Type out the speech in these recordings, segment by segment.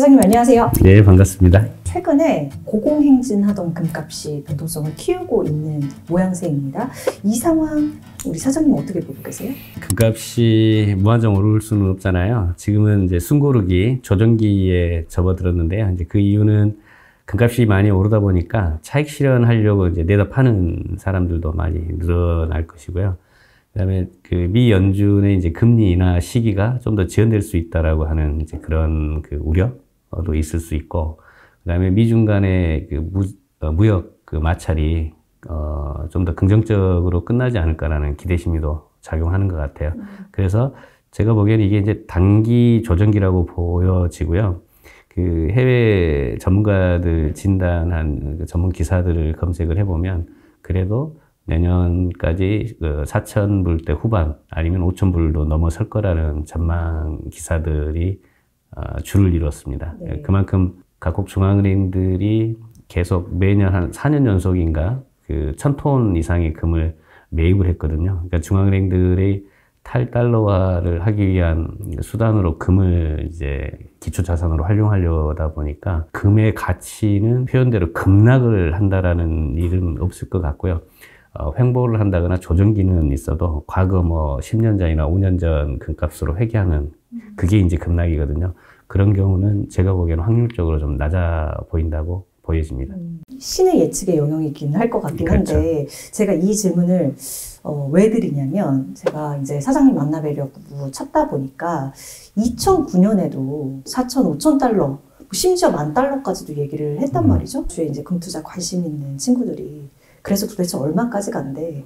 사장님 안녕하세요. 네, 반갑습니다. 최근에 고공행진하던 금값이 변동성을 키우고 있는 모양새입니다. 이 상황 우리 사장님 어떻게 보고 계세요? 금값이 무한정 오를 수는 없잖아요. 지금은 이제 숨고르기 조정기에 접어들었는데요. 이제 그 이유는 금값이 많이 오르다 보니까 차익 실현하려고 이제 내다 파는 사람들도 많이 늘어날 것이고요. 그다음에 그 미 연준의 이제 금리 인하 시기가 좀 더 지연될 수 있다라고 하는 이제 그런 그 우려도 있을 수 있고, 그다음에 미중 간의 그 무역 그 마찰이 좀 더 긍정적으로 끝나지 않을까라는 기대 심리도 작용하는 것 같아요. 그래서 제가 보기에는 이게 이제 단기 조정기라고 보여지고요. 그 해외 전문가들 진단한 그 전문 기사들을 검색을 해보면 그래도 내년까지 그 4,000불대 후반 아니면 5,000불도 넘어설 거라는 전망 기사들이 줄을 이뤘습니다. 네. 그만큼 각국 중앙은행들이 계속 매년 한 4년 연속인가 그 1,000톤 이상의 금을 매입을 했거든요. 그러니까 중앙은행들의 탈달러화를 하기 위한 수단으로 금을 이제 기초자산으로 활용하려다 보니까 금의 가치는 표현대로 급락을 한다라는 일은 없을 것 같고요. 횡보를 한다거나 조정기는 있어도 과거 뭐 10년 전이나 5년 전 금값으로 회귀하는 그게 이제 급락이거든요. 그런 경우는 제가 보기에는 확률적으로 좀 낮아 보인다고 보여집니다. 신의 예측의 영역이긴 할 것 같긴 그렇죠. 한데 제가 이 질문을 왜 드리냐면 제가 이제 사장님 만나뵈려고 찾다 보니까 2009년에도 4,000, 5,000달러 심지어 10,000달러까지도 얘기를 했단 말이죠. 주에 이제 금투자 관심 있는 친구들이. 그래서 도대체 얼마까지 간대?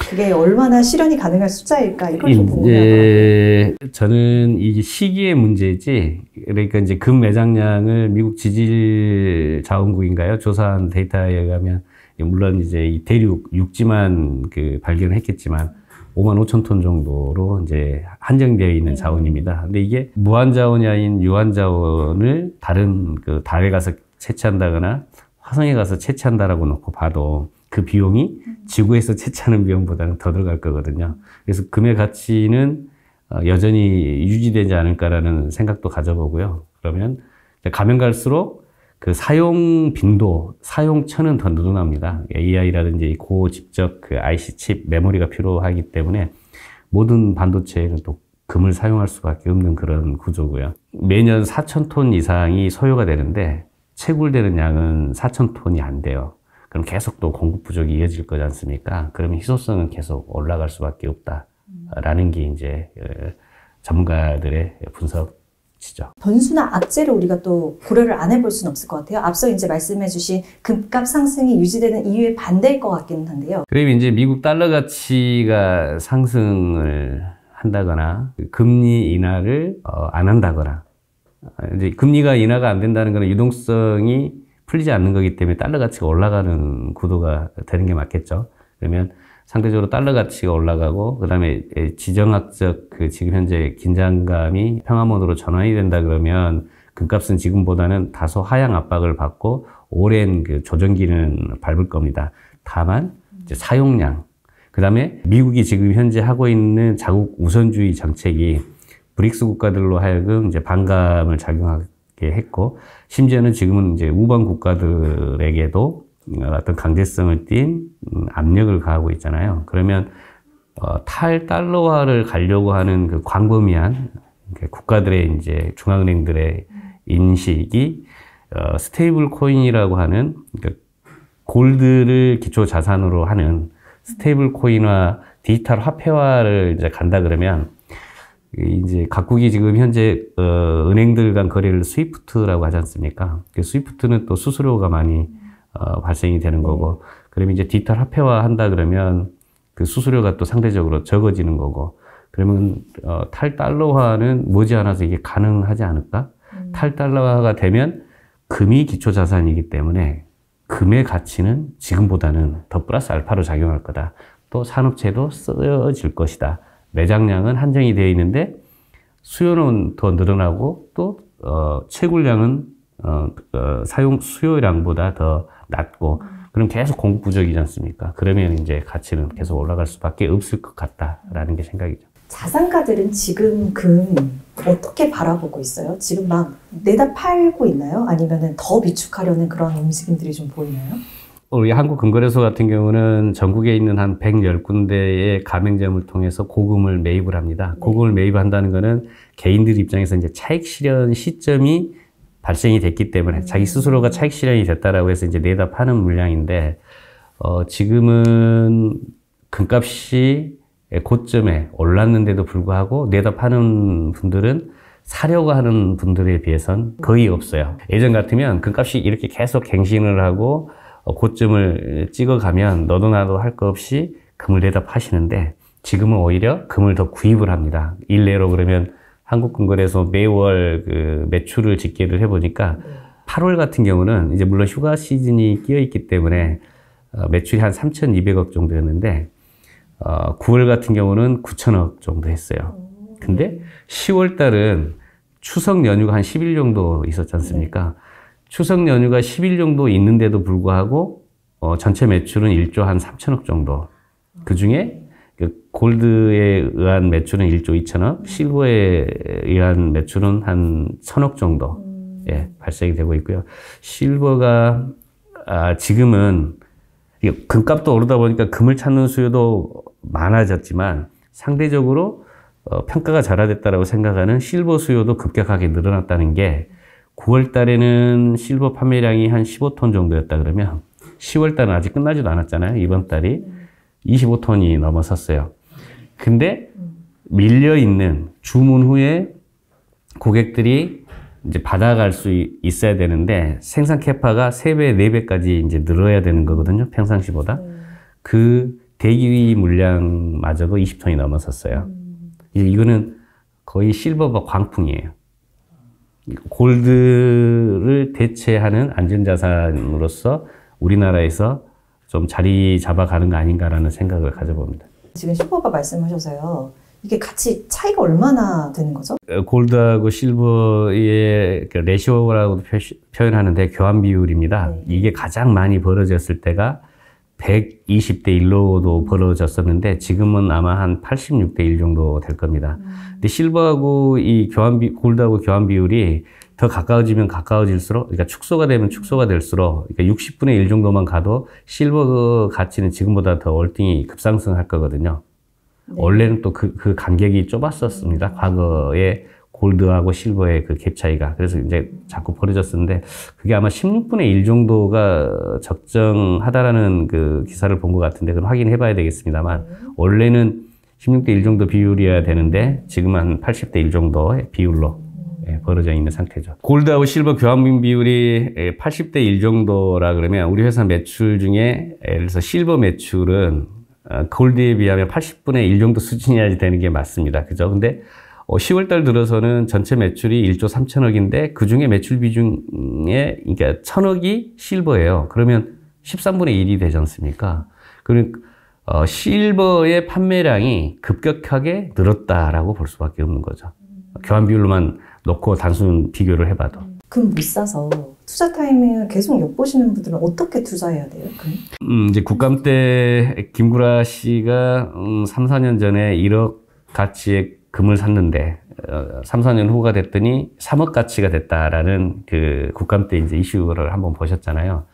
그게 얼마나 실현이 가능한 숫자일까? 이걸 좀 궁금해하더라고요. 저는 이게 시기의 문제지. 그러니까 이제 금 매장량을 미국 지질자원국인가요? 조사한 데이터에 의하면 물론 이제 이 대륙 육지만 그 발견을 했겠지만 55,000톤 정도로 이제 한정되어 있는 자원입니다. 근데 이게 무한자원이 아닌 유한자원을 다른 그 달에 가서 채취한다거나 화성에 가서 채취한다라고 놓고 봐도 그 비용이 지구에서 채취하는 비용보다는 더 들어갈 거거든요. 그래서 금의 가치는 여전히 유지되지 않을까라는 생각도 가져보고요. 그러면 가면 갈수록 그 사용 빈도, 사용처는 더 늘어납니다. AI라든지 고집적 그 IC 칩, 메모리가 필요하기 때문에 모든 반도체에는 또 금을 사용할 수밖에 없는 그런 구조고요. 매년 4,000톤 이상이 소요가 되는데 채굴되는 양은 4,000톤이 안 돼요. 그럼 계속 또 공급 부족이 이어질 거지 않습니까? 그러면 희소성은 계속 올라갈 수밖에 없다라는 게 이제 전문가들의 분석이죠. 변수나 악재를 우리가 또 고려를 안 해볼 수는 없을 것 같아요. 앞서 이제 말씀해주신 금값 상승이 유지되는 이유에 반대일 것 같기는 한데요. 그러면 이제 미국 달러 가치가 상승을 한다거나 금리 인하를 안 한다거나, 이제 금리가 인하가 안 된다는 것은 유동성이 풀리지 않는 거기 때문에 달러 가치가 올라가는 구도가 되는 게 맞겠죠. 그러면 상대적으로 달러 가치가 올라가고, 그 다음에 지정학적 그 지금 현재 긴장감이 평화모드로 전환이 된다 그러면 금값은 지금보다는 다소 하향 압박을 받고 오랜 그 조정기는 밟을 겁니다. 다만 이제 사용량, 그 다음에 미국이 지금 현재 하고 있는 자국 우선주의 정책이 브릭스 국가들로 하여금 이제 반감을 작용하게 했고, 심지어는 지금은 이제 우방 국가들에게도 어떤 강제성을 띈 압력을 가하고 있잖아요. 그러면 탈달러화를 가려고 하는 그 광범위한 국가들의 이제 중앙은행들의 인식이 스테이블 코인이라고 하는, 그러니까 골드를 기초 자산으로 하는 스테이블 코인화, 디지털 화폐화를 이제 간다 그러면, 이제 각국이 지금 현재 은행들 간 거래를 스위프트라고 하지 않습니까? 그 스위프트는 또 수수료가 많이 발생이 되는 거고, 그러면 이제 디지털 화폐화 한다 그러면 그 수수료가 또 상대적으로 적어지는 거고, 그러면 탈달러화는 머지않아서 이게 가능하지 않을까? 탈달러화가 되면 금이 기초 자산이기 때문에 금의 가치는 지금보다는 더 플러스 알파로 작용할 거다. 또 산업체도 쓰여질 것이다. 매장량은 한정이 되어 있는데 수요는 더 늘어나고 또 채굴량은 수요량보다 더 낮고, 그럼 계속 공급 부족이지 않습니까? 그러면 이제 가치는 계속 올라갈 수밖에 없을 것 같다라는 게 생각이죠. 자산가들은 지금 금 어떻게 바라보고 있어요? 지금 막 내다 팔고 있나요? 아니면 더 비축하려는 그런 움직임들이 좀 보이나요? 우리 한국금거래소 같은 경우는 전국에 있는 한 110군데의 가맹점을 통해서 고금을 매입을 합니다. 네. 고금을 매입한다는 것은 개인들 입장에서 이제 차익 실현 시점이 발생이 됐기 때문에 자기 스스로가 차익 실현이 됐다라고 해서 이제 내다 파는 물량인데, 지금은 금값이 고점에 올랐는데도 불구하고 내다 파는 분들은 사려고 하는 분들에 비해서는 거의 없어요. 예전 같으면 금값이 이렇게 계속 갱신을 하고 고점을 찍어가면 너도 나도 할 거 없이 금을 내다 파시는데, 지금은 오히려 금을 더 구입을 합니다. 일례로 그러면 한국금거래소 매월 그 매출을 집계를 해보니까 8월 같은 경우는 이제 물론 휴가 시즌이 끼어 있기 때문에 매출이 한 3,200억 정도였는데, 9월 같은 경우는 9천억 정도 했어요. 근데 10월 달은 추석 연휴가 한 10일 정도 있었지 않습니까? 추석 연휴가 10일 정도 있는데도 불구하고 전체 매출은 1조 한 3천억 정도. 그 중에 골드에 의한 매출은 1조 2천억, 실버에 의한 매출은 한 1,000억 정도 발생이 되고 있고요. 실버가 지금은 금값도 오르다 보니까 금을 찾는 수요도 많아졌지만 상대적으로 평가가 절하됐다고 생각하는 실버 수요도 급격하게 늘어났다는 게, 9월 달에는 실버 판매량이 한 15톤 정도였다 그러면 10월 달은 아직 끝나지도 않았잖아요. 이번 달이 25톤이 넘어섰어요. 근데 밀려있는 주문 후에 고객들이 이제 받아갈 수 있어야 되는데 생산 캐파가 3배, 4배까지 이제 늘어야 되는 거거든요. 평상시보다. 그 대기 물량마저도 20톤이 넘어섰어요. 이제 이거는 거의 실버가 광풍이에요. 골드를 대체하는 안전자산으로서 우리나라에서 좀 자리 잡아가는 거 아닌가라는 생각을 가져봅니다. 지금 슈퍼가 말씀하셔서요. 이게 같이 차이가 얼마나 되는 거죠? 골드하고 실버의 레시오라고 표현하는데 교환 비율입니다. 네. 이게 가장 많이 벌어졌을 때가 120대 1로도 벌어졌었는데 지금은 아마 한 86대 1 정도 될 겁니다. 근데 실버하고 이 골드하고 교환 비율이 더 가까워지면 가까워질수록, 그러니까 축소가 되면 축소가 될수록, 그러니까 60분의 1 정도만 가도 실버 가치는 지금보다 더 월등히 급상승할 거거든요. 네. 원래는 또 그 간격이 좁았었습니다. 과거에 골드하고 실버의 그 갭 차이가. 그래서 이제 자꾸 벌어졌었는데, 그게 아마 16분의 1 정도가 적정하다라는 그 기사를 본 것 같은데, 그건 확인해 봐야 되겠습니다만, 원래는 16대 1 정도 비율이어야 되는데, 지금 한 80대 1 정도의 비율로 벌어져 있는 상태죠. 골드하고 실버 교환 비율이 80대 1 정도라 그러면, 우리 회사 매출 중에, 예를 들어서 실버 매출은 골드에 비하면 80분의 1 정도 수준이어야 되는 게 맞습니다. 그죠? 근데 10월 달 들어서는 전체 매출이 1조 3천억인데 그 중에 매출 비중에, 그러니까 1,000억이 실버예요. 그러면 13분의 1이 되지 않습니까? 그러니까 실버의 판매량이 급격하게 늘었다라고 볼 수밖에 없는 거죠. 교환 비율로만 놓고 단순 비교를 해봐도. 금 못 사서 투자 타이밍을 계속 엿보시는 분들은 어떻게 투자해야 돼요? 이제 국감 때 김구라 씨가 3, 4년 전에 1억 가치의 금을 샀는데 3, 4년 후가 됐더니 3억 가치가 됐다라는 그 국감 때 이제 이슈를 한번 보셨잖아요.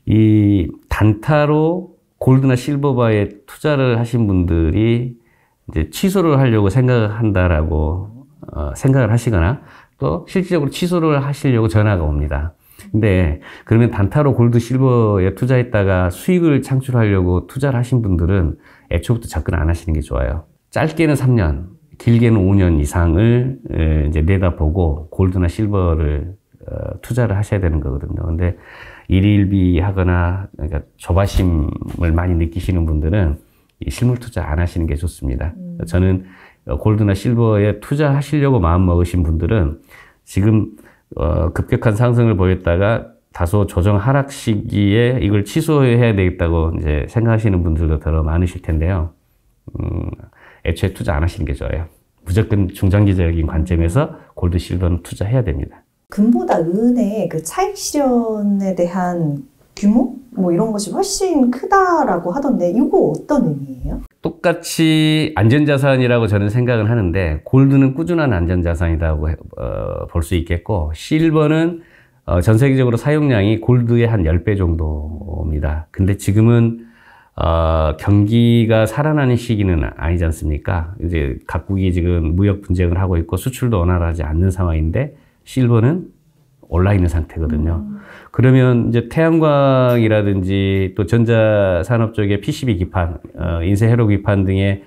이 단타로 골드나 실버바에 투자를 하신 분들이 이제 취소를 하려고 생각한다라고 생각을 하시거나, 또 실질적으로 취소를 하시려고 전화가 옵니다. 근데 그러면 단타로 골드 실버에 투자했다가 수익을 창출하려고 투자를 하신 분들은 애초부터 접근 안 하시는 게 좋아요. 짧게는 3년, 길게는 5년 이상을 이제 내다보고 골드나 실버를 투자를 하셔야 되는 거거든요. 근데 일일비 하거나, 그러니까 조바심을 많이 느끼시는 분들은 이 실물 투자 안 하시는 게 좋습니다. 저는 골드나 실버에 투자하시려고 마음 먹으신 분들은 지금 급격한 상승을 보였다가 다소 조정 하락 시기에 이걸 취소해야 되겠다고 이제 생각하시는 분들도 더 많으실 텐데요. 애초에 투자 안 하시는 게 좋아요. 무조건 중장기적인 관점에서 골드, 실버는 투자해야 됩니다. 금보다 은의 그 차익 실현에 대한 규모? 뭐 이런 것이 훨씬 크다라고 하던데 이거 어떤 의미예요? 똑같이 안전자산이라고 저는 생각을 하는데 골드는 꾸준한 안전자산이라고 볼 수 있겠고 실버는 전 세계적으로 사용량이 골드의 한 10배 정도입니다. 근데 지금은 경기가 살아나는 시기는 아니지 않습니까? 이제 각국이 지금 무역 분쟁을 하고 있고 수출도 원활하지 않는 상황인데 실버는 올라있는 상태거든요. 그러면 이제 태양광이라든지 또 전자산업 쪽의 PCB 기판, 인쇄 회로 기판 등의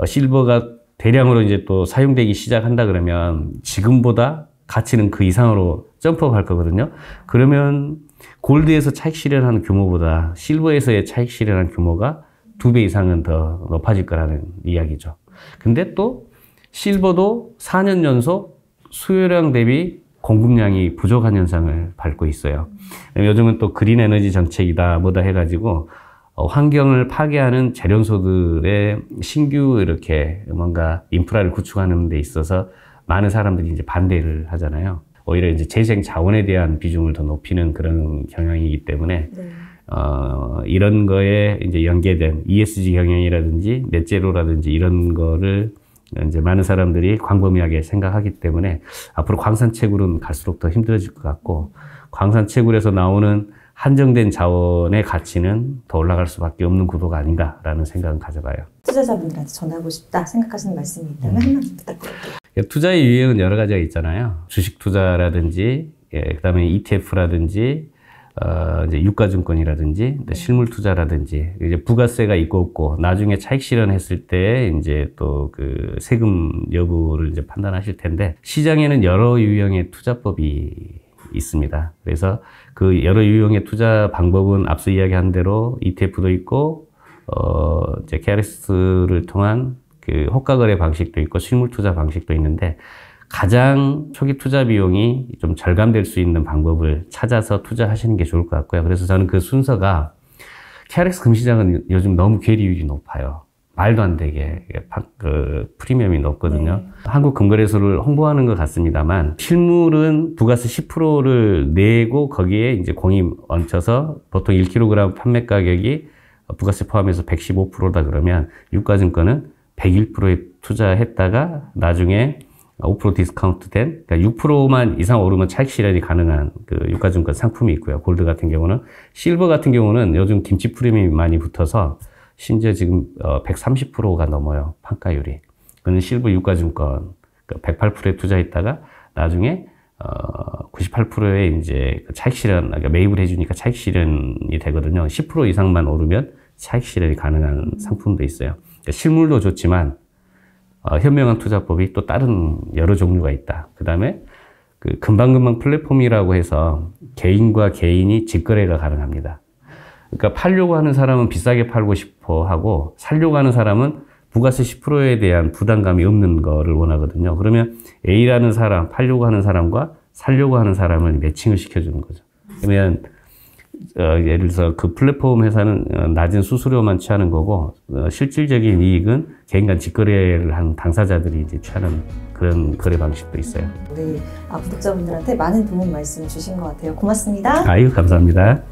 실버가 대량으로 이제 또 사용되기 시작한다 그러면 지금보다 가치는 그 이상으로 점프할 거거든요. 그러면 골드에서 차익 실현하는 규모보다 실버에서의 차익 실현하는 규모가 2배 이상은 더 높아질 거라는 이야기죠. 근데 또 실버도 4년 연속 수요량 대비 공급량이 부족한 현상을 밟고 있어요. 요즘은 또 그린 에너지 정책이다 뭐다 해가지고 환경을 파괴하는 재련소들의 신규 이렇게 뭔가 인프라를 구축하는 데 있어서 많은 사람들이 이제 반대를 하잖아요. 오히려 이제 재생 자원에 대한 비중을 더 높이는 그런 경향이기 때문에 네. 이런 거에 이제 연계된 ESG 경영이라든지 넷제로라든지 이런 거를 이제 많은 사람들이 광범위하게 생각하기 때문에 앞으로 광산 채굴은 갈수록 더 힘들어질 것 같고 광산 채굴에서 나오는 한정된 자원의 가치는 더 올라갈 수밖에 없는 구도가 아닌가라는 생각은 가져봐요. 투자자분들한테 전하고 싶다 생각하시는 말씀이 있다면 한 말씀 부탁드릴게요. 투자의 유형은 여러 가지가 있잖아요. 주식 투자라든지, 그다음에 ETF라든지, 이제 유가증권이라든지, 실물 투자라든지, 이제 부가세가 있고 없고, 나중에 차익 실현했을 때 이제 또 그 세금 여부를 이제 판단하실 텐데, 시장에는 여러 유형의 투자법이 있습니다. 그래서 그 여러 유형의 투자 방법은 앞서 이야기한 대로 ETF도 있고, 이제 KRS를 통한 그 호가 거래 방식도 있고 실물 투자 방식도 있는데 가장 초기 투자 비용이 좀 절감될 수 있는 방법을 찾아서 투자하시는 게 좋을 것 같고요. 그래서 저는 그 순서가 KRX 금시장은 요즘 너무 괴리율이 높아요. 말도 안 되게 그 프리미엄이 높거든요. 네. 한국금거래소를 홍보하는 것 같습니다만 실물은 부가세 10%를 내고 거기에 이제 공임 얹혀서 보통 1kg 판매 가격이 부가세 포함해서 115%다 그러면 유가증권은 101%에 투자했다가 나중에 5% 디스카운트 된, 그러니까 6%만 이상 오르면 차익 실현이 가능한 그 유가증권 상품이 있고요. 골드 같은 경우는. 실버 같은 경우는 요즘 김치 프리미엄이 많이 붙어서 심지어 지금 130%가 넘어요. 판가율이. 그는 실버 유가증권 108%에 투자했다가 나중에 98%에 이제 차익 실현, 그러니까 매입을 해주니까 차익 실현이 되거든요. 10% 이상만 오르면 차익 실현이 가능한 상품도 있어요. 실물도 좋지만 현명한 투자법이 또 다른 여러 종류가 있다. 그 다음에 그 금방금방 플랫폼이라고 해서 개인과 개인이 직거래가 가능합니다. 그러니까 팔려고 하는 사람은 비싸게 팔고 싶어 하고 살려고 하는 사람은 부가세 10%에 대한 부담감이 없는 거를 원하거든요. 그러면 A라는 사람, 팔려고 하는 사람과 살려고 하는 사람을 매칭을 시켜주는 거죠. 그러면 예를 들어서 그 플랫폼 회사는 낮은 수수료만 취하는 거고 실질적인 이익은 개인 간 직거래를 한 당사자들이 이제 취하는 그런 거래 방식도 있어요. 우리 구독자분들한테 많은 도움 말씀 주신 것 같아요. 고맙습니다. 아유, 감사합니다.